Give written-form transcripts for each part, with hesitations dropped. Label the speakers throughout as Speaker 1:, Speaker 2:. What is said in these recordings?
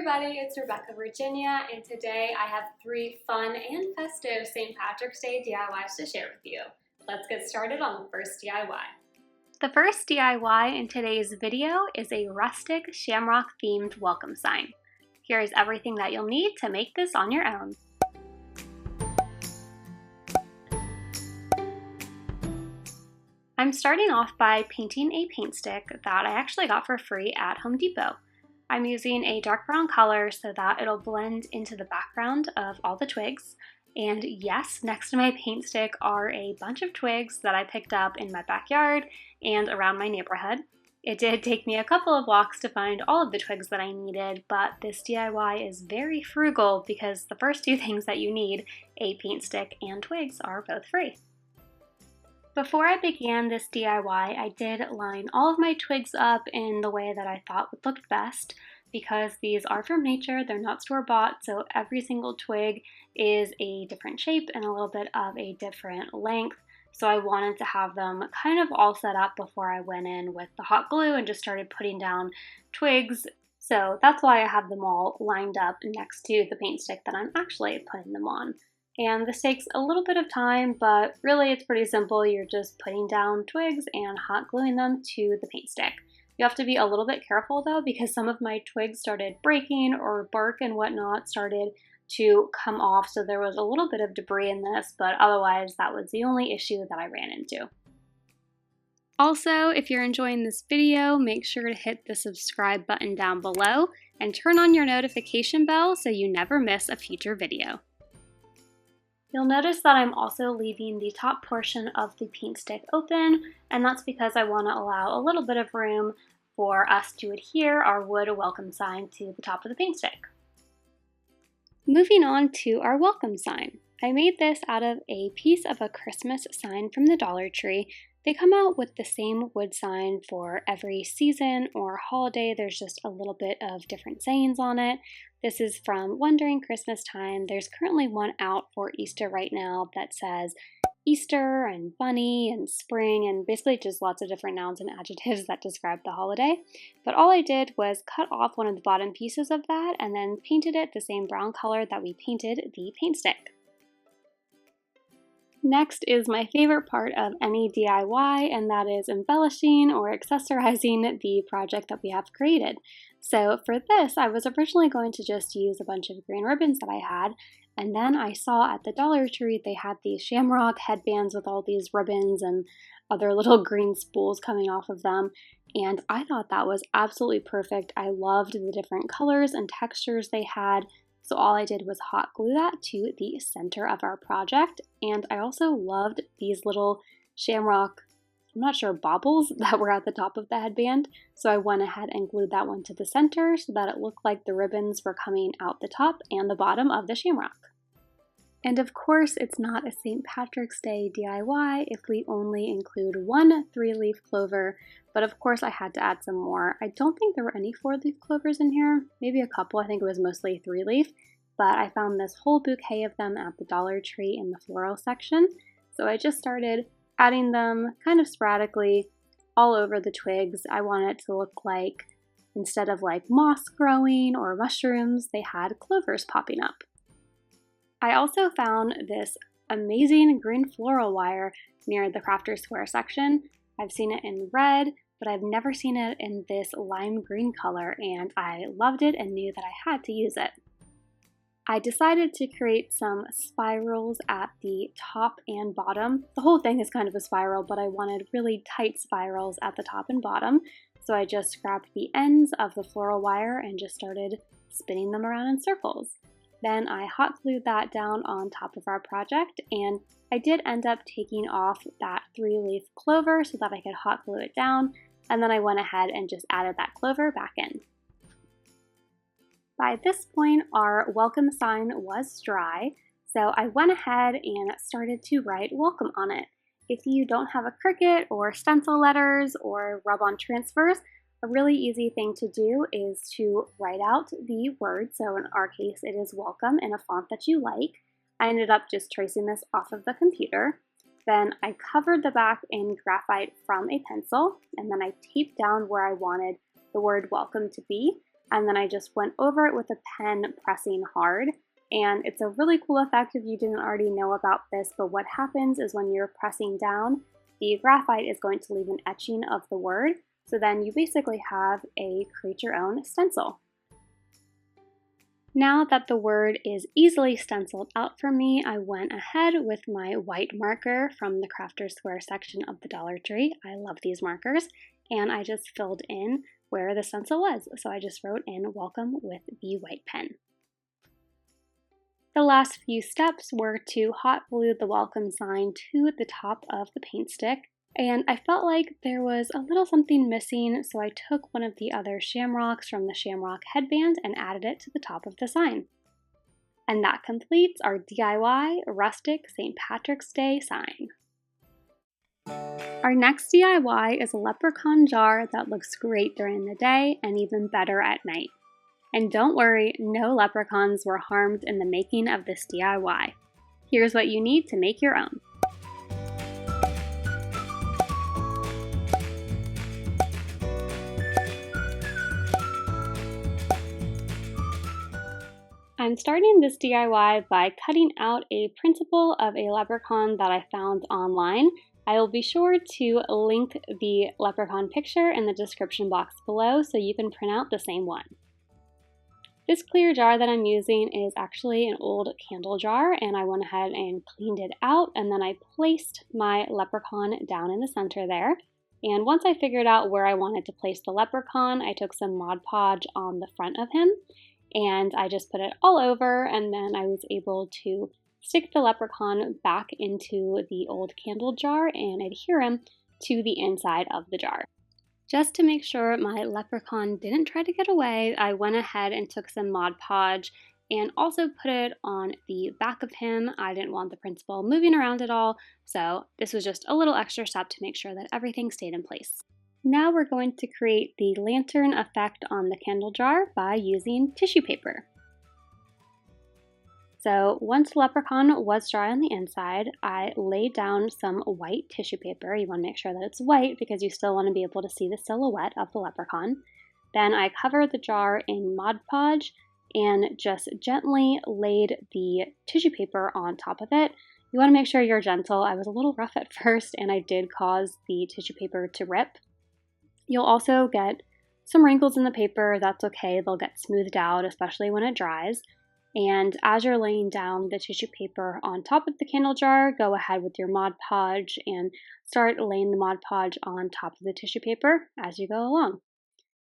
Speaker 1: everybody, it's Rebecca, Virginia, and today I have 3 fun and festive St. Patrick's Day DIYs to share with you. Let's get started on the first DIY. The first DIY in today's video is a rustic shamrock themed welcome sign. Here is everything that you'll need to make this on your own. I'm starting off by painting a paint stick that I actually got for free at Home Depot. I'm using a dark brown color so that it'll blend into the background of all the twigs. And yes, next to my paint stick are a bunch of twigs that I picked up in my backyard and around my neighborhood. It did take me a couple of walks to find all of the twigs that I needed, but this DIY is very frugal because the first 2 things that you need, a paint stick and twigs, are both free. Before I began this DIY, I did line all of my twigs up in the way that I thought would look best. Because these are from nature, they're not store-bought, so every single twig is a different shape and a little bit of a different length. So I wanted to have them kind of all set up before I went in with the hot glue and just started putting down twigs. So that's why I have them all lined up next to the paint stick that I'm actually putting them on. And this takes a little bit of time, but really it's pretty simple. You're just putting down twigs and hot gluing them to the paint stick. You have to be a little bit careful though, because some of my twigs started breaking or bark and whatnot started to come off, so there was a little bit of debris in this, but otherwise that was the only issue that I ran into. Also, if you're enjoying this video, make sure to hit the subscribe button down below and turn on your notification bell so you never miss a future video. You'll notice that I'm also leaving the top portion of the paint stick open, and that's because I want to allow a little bit of room for us to adhere our wood welcome sign to the top of the paint stick. Moving on to our welcome sign. I made this out of a piece of a Christmas sign from the Dollar Tree. They come out with the same wood sign for every season or holiday. There's just a little bit of different sayings on it. This is from one during Christmas time. There's currently one out for Easter right now that says Easter and bunny and spring and basically just lots of different nouns and adjectives that describe the holiday. But all I did was cut off one of the bottom pieces of that and then painted it the same brown color that we painted the paint stick. Next is my favorite part of any DIY, and that is embellishing or accessorizing the project that we have created. So for this, I was originally going to just use a bunch of green ribbons that I had, and then I saw at the Dollar Tree they had these shamrock headbands with all these ribbons and other little green spools coming off of them, and I thought that was absolutely perfect. I loved the different colors and textures they had. So all I did was hot glue that to the center of our project, and I also loved these little shamrock, I'm not sure, baubles that were at the top of the headband. So I went ahead and glued that one to the center so that it looked like the ribbons were coming out the top and the bottom of the shamrock. And of course, it's not a St. Patrick's Day DIY if we only include one 3-leaf clover, but of course I had to add some more. I don't think there were any 4-leaf clovers in here, maybe a couple. I think it was mostly 3-leaf, but I found this whole bouquet of them at the Dollar Tree in the floral section. So I just started adding them kind of sporadically all over the twigs. I want it to look like, instead of like moss growing or mushrooms, they had clovers popping up. I also found this amazing green floral wire near the Crafter's Square section. I've seen it in red, but I've never seen it in this lime green color, and I loved it and knew that I had to use it. I decided to create some spirals at the top and bottom. The whole thing is kind of a spiral, but I wanted really tight spirals at the top and bottom, so I just grabbed the ends of the floral wire and just started spinning them around in circles. Then I hot glued that down on top of our project, and I did end up taking off that 3-leaf clover so that I could hot glue it down, and then I went ahead and just added that clover back in. By this point, our welcome sign was dry, so I went ahead and started to write welcome on it. If you don't have a Cricut or stencil letters or rub-on transfers, a really easy thing to do is to write out the word. So in our case, it is welcome in a font that you like. I ended up just tracing this off of the computer. Then I covered the back in graphite from a pencil, and then I taped down where I wanted the word welcome to be. and then I just went over it with a pen pressing hard. And it's a really cool effect if you didn't already know about this, but what happens is when you're pressing down, the graphite is going to leave an etching of the word, so then you basically have a create your own stencil. Now that the word is easily stenciled out for me, I went ahead with my white marker from the Crafter's Square section of the Dollar Tree. I love these markers, and I just filled in where the stencil was. So I just wrote in welcome with the white pen. The last few steps were to hot glue the welcome sign to the top of the paint stick, and I felt like there was a little something missing, so I took one of the other shamrocks from the shamrock headband and added it to the top of the sign. And that completes our DIY Rustic St. Patrick's Day sign. Our next DIY is a leprechaun jar that looks great during the day and even better at night. And don't worry, no leprechauns were harmed in the making of this DIY. Here's what you need to make your own. I'm starting this DIY by cutting out a principle of a leprechaun that I found online. I will be sure to link the leprechaun picture in the description box below so you can print out the same one. This clear jar that I'm using is actually an old candle jar, and I went ahead and cleaned it out, and then I placed my leprechaun down in the center there. And once I figured out where I wanted to place the leprechaun, I took some Mod Podge on the front of him, and I just put it all over, and then I was able to stick the leprechaun back into the old candle jar and adhere him to the inside of the jar. Just to make sure my leprechaun didn't try to get away, I went ahead and took some Mod Podge and also put it on the back of him. I didn't want the principle moving around at all, so this was just a little extra step to make sure that everything stayed in place. Now we're going to create the lantern effect on the candle jar by using tissue paper. So once the leprechaun was dry on the inside, I laid down some white tissue paper. You want to make sure that it's white because you still want to be able to see the silhouette of the leprechaun. Then I covered the jar in Mod Podge and just gently laid the tissue paper on top of it. You want to make sure you're gentle. I was a little rough at first and I did cause the tissue paper to rip. You'll also get some wrinkles in the paper. That's okay. They'll get smoothed out, especially when it dries. And as you're laying down the tissue paper on top of the candle jar, go ahead with your Mod Podge and start laying the Mod Podge on top of the tissue paper as you go along.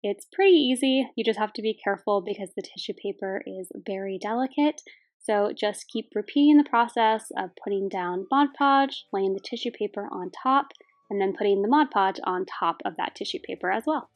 Speaker 1: It's pretty easy. You just have to be careful because the tissue paper is very delicate. So just keep repeating the process of putting down Mod Podge, laying the tissue paper on top, and then putting the Mod Podge on top of that tissue paper as well.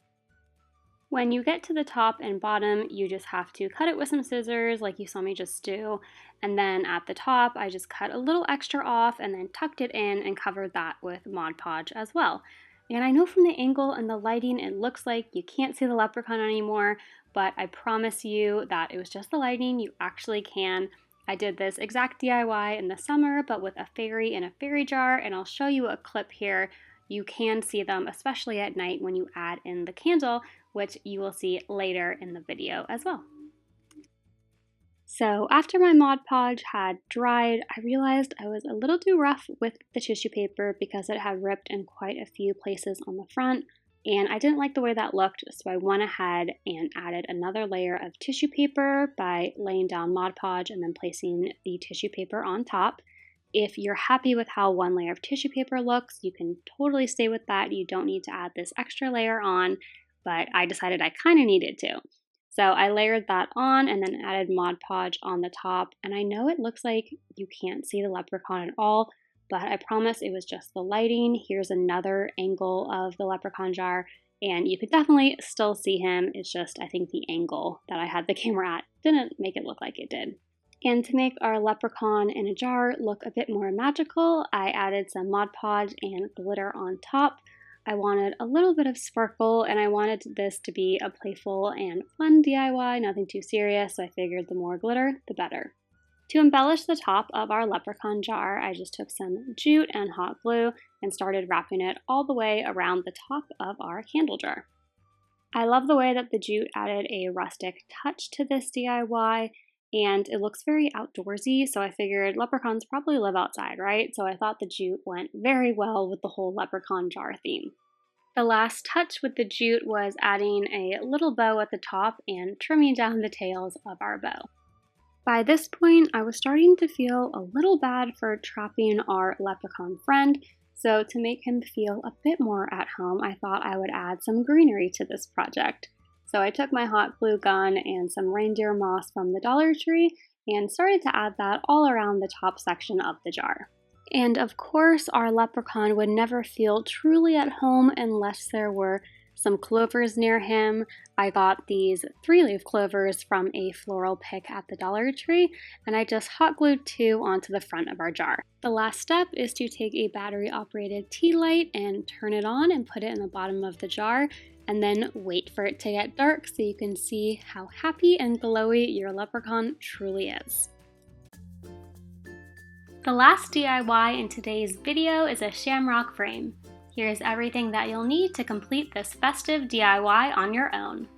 Speaker 1: When you get to the top and bottom, you just have to cut it with some scissors like you saw me just do. And then at the top, I just cut a little extra off and then tucked it in and covered that with Mod Podge as well. And I know from the angle and the lighting, it looks like you can't see the leprechaun anymore, but I promise you that it was just the lighting. You actually can. I did this exact DIY in the summer, but with a fairy in a fairy jar, and I'll show you a clip here. You can see them, especially at night when you add in the candle, which you will see later in the video as well. So after my Mod Podge had dried, I realized I was a little too rough with the tissue paper because it had ripped in quite a few places on the front, and I didn't like the way that looked, so I went ahead and added another layer of tissue paper by laying down Mod Podge and then placing the tissue paper on top. If you're happy with how one layer of tissue paper looks, you can totally stay with that. You don't need to add this extra layer on, but I decided I kind of needed to. So I layered that on and then added Mod Podge on the top, and I know it looks like you can't see the leprechaun at all, but I promise it was just the lighting. Here's another angle of the leprechaun jar, and you could definitely still see him. It's just, I think the angle that I had the camera at didn't make it look like it did. And to make our leprechaun in a jar look a bit more magical, I added some Mod Podge and glitter on top. I wanted a little bit of sparkle, and I wanted this to be a playful and fun DIY, nothing too serious, so I figured the more glitter, the better. To embellish the top of our leprechaun jar, I just took some jute and hot glue and started wrapping it all the way around the top of our candle jar. I love the way that the jute added a rustic touch to this DIY, and it looks very outdoorsy, so I figured leprechauns probably live outside, right? So I thought the jute went very well with the whole leprechaun jar theme. The last touch with the jute was adding a little bow at the top and trimming down the tails of our bow. By this point, I was starting to feel a little bad for trapping our leprechaun friend, so to make him feel a bit more at home, I thought I would add some greenery to this project. So I took my hot glue gun and some reindeer moss from the Dollar Tree and started to add that all around the top section of the jar. And of course, our leprechaun would never feel truly at home unless there were some clovers near him. I got these 3-leaf clovers from a floral pick at the Dollar Tree, and I just hot glued 2 onto the front of our jar. The last step is to take a battery-operated tea light and turn it on and put it in the bottom of the jar, and then wait for it to get dark so you can see how happy and glowy your leprechaun truly is. The last DIY in today's video is a shamrock frame. Here's everything that you'll need to complete this festive DIY on your own.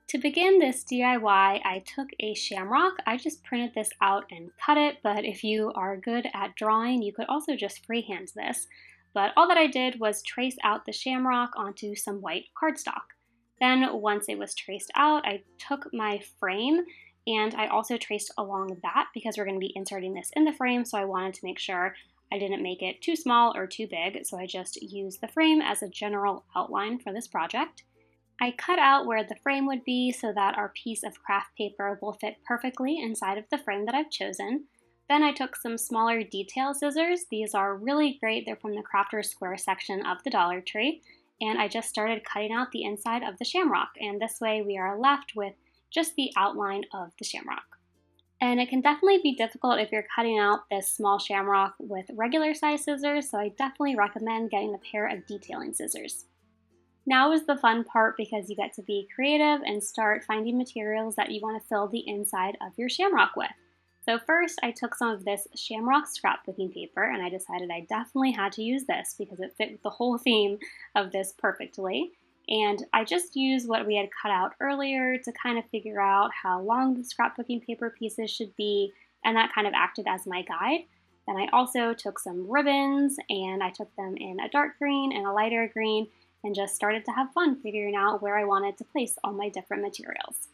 Speaker 1: To begin this DIY, I took a shamrock. I just printed this out and cut it, but if you are good at drawing, you could also just freehand this. But all that I did was trace out the shamrock onto some white cardstock. Then once it was traced out, I took my frame and I also traced along that because we're going to be inserting this in the frame, so I wanted to make sure I didn't make it too small or too big, so I just used the frame as a general outline for this project. I cut out where the frame would be so that our piece of craft paper will fit perfectly inside of the frame that I've chosen. Then I took some smaller detail scissors. These are really great. They're from the Crafter's Square section of the Dollar Tree. And I just started cutting out the inside of the shamrock, and this way we are left with just the outline of the shamrock. And it can definitely be difficult if you're cutting out this small shamrock with regular size scissors, so I definitely recommend getting a pair of detailing scissors. Now is the fun part because you get to be creative and start finding materials that you want to fill the inside of your shamrock with. So first I took some of this shamrock scrapbooking paper and I decided I definitely had to use this because it fit with the whole theme of this perfectly. And I just used what we had cut out earlier to kind of figure out how long the scrapbooking paper pieces should be, and that kind of acted as my guide. Then I also took some ribbons and I took them in a dark green and a lighter green and just started to have fun figuring out where I wanted to place all my different materials.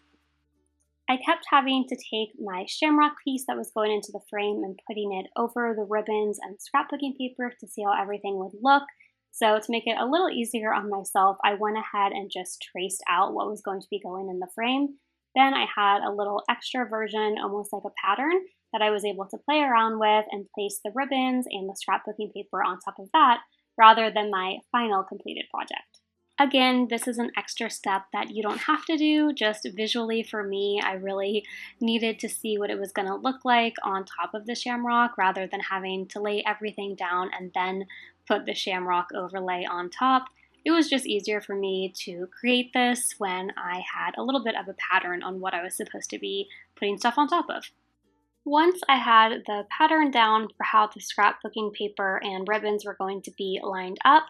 Speaker 1: I kept having to take my shamrock piece that was going into the frame and putting it over the ribbons and scrapbooking paper to see how everything would look. So to make it a little easier on myself, I went ahead and just traced out what was going to be going in the frame. Then I had a little extra version, almost like a pattern, that I was able to play around with and place the ribbons and the scrapbooking paper on top of that, rather than my final completed project. Again, this is an extra step that you don't have to do, just visually for me, I really needed to see what it was going to look like on top of the shamrock rather than having to lay everything down and then put the shamrock overlay on top. It was just easier for me to create this when I had a little bit of a pattern on what I was supposed to be putting stuff on top of. Once I had the pattern down for how the scrapbooking paper and ribbons were going to be lined up,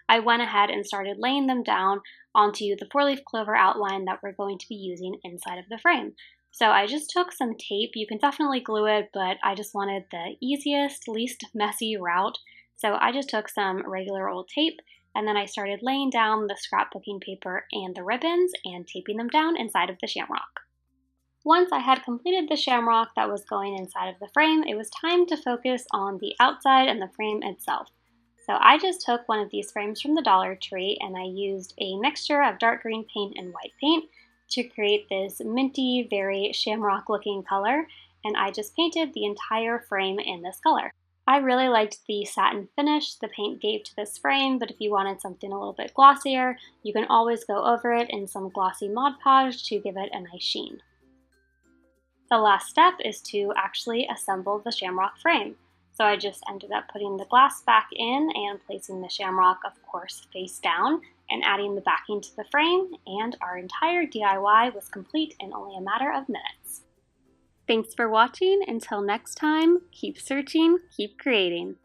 Speaker 1: I went ahead and started laying them down onto the 4-leaf clover outline that we're going to be using inside of the frame. So I just took some tape. You can definitely glue it, but I just wanted the easiest, least messy route. So I just took some regular old tape and then I started laying down the scrapbooking paper and the ribbons and taping them down inside of the shamrock. Once I had completed the shamrock that was going inside of the frame, it was time to focus on the outside and the frame itself. So I just took one of these frames from the Dollar Tree and I used a mixture of dark green paint and white paint to create this minty, very shamrock looking color, and I just painted the entire frame in this color. I really liked the satin finish the paint gave to this frame, but if you wanted something a little bit glossier, you can always go over it in some glossy Mod Podge to give it a nice sheen. The last step is to actually assemble the shamrock frame. So I just ended up putting the glass back in and placing the shamrock, of course, face down and adding the backing to the frame, and our entire DIY was complete in only a matter of minutes. Thanks for watching. Until next time, keep searching, keep creating.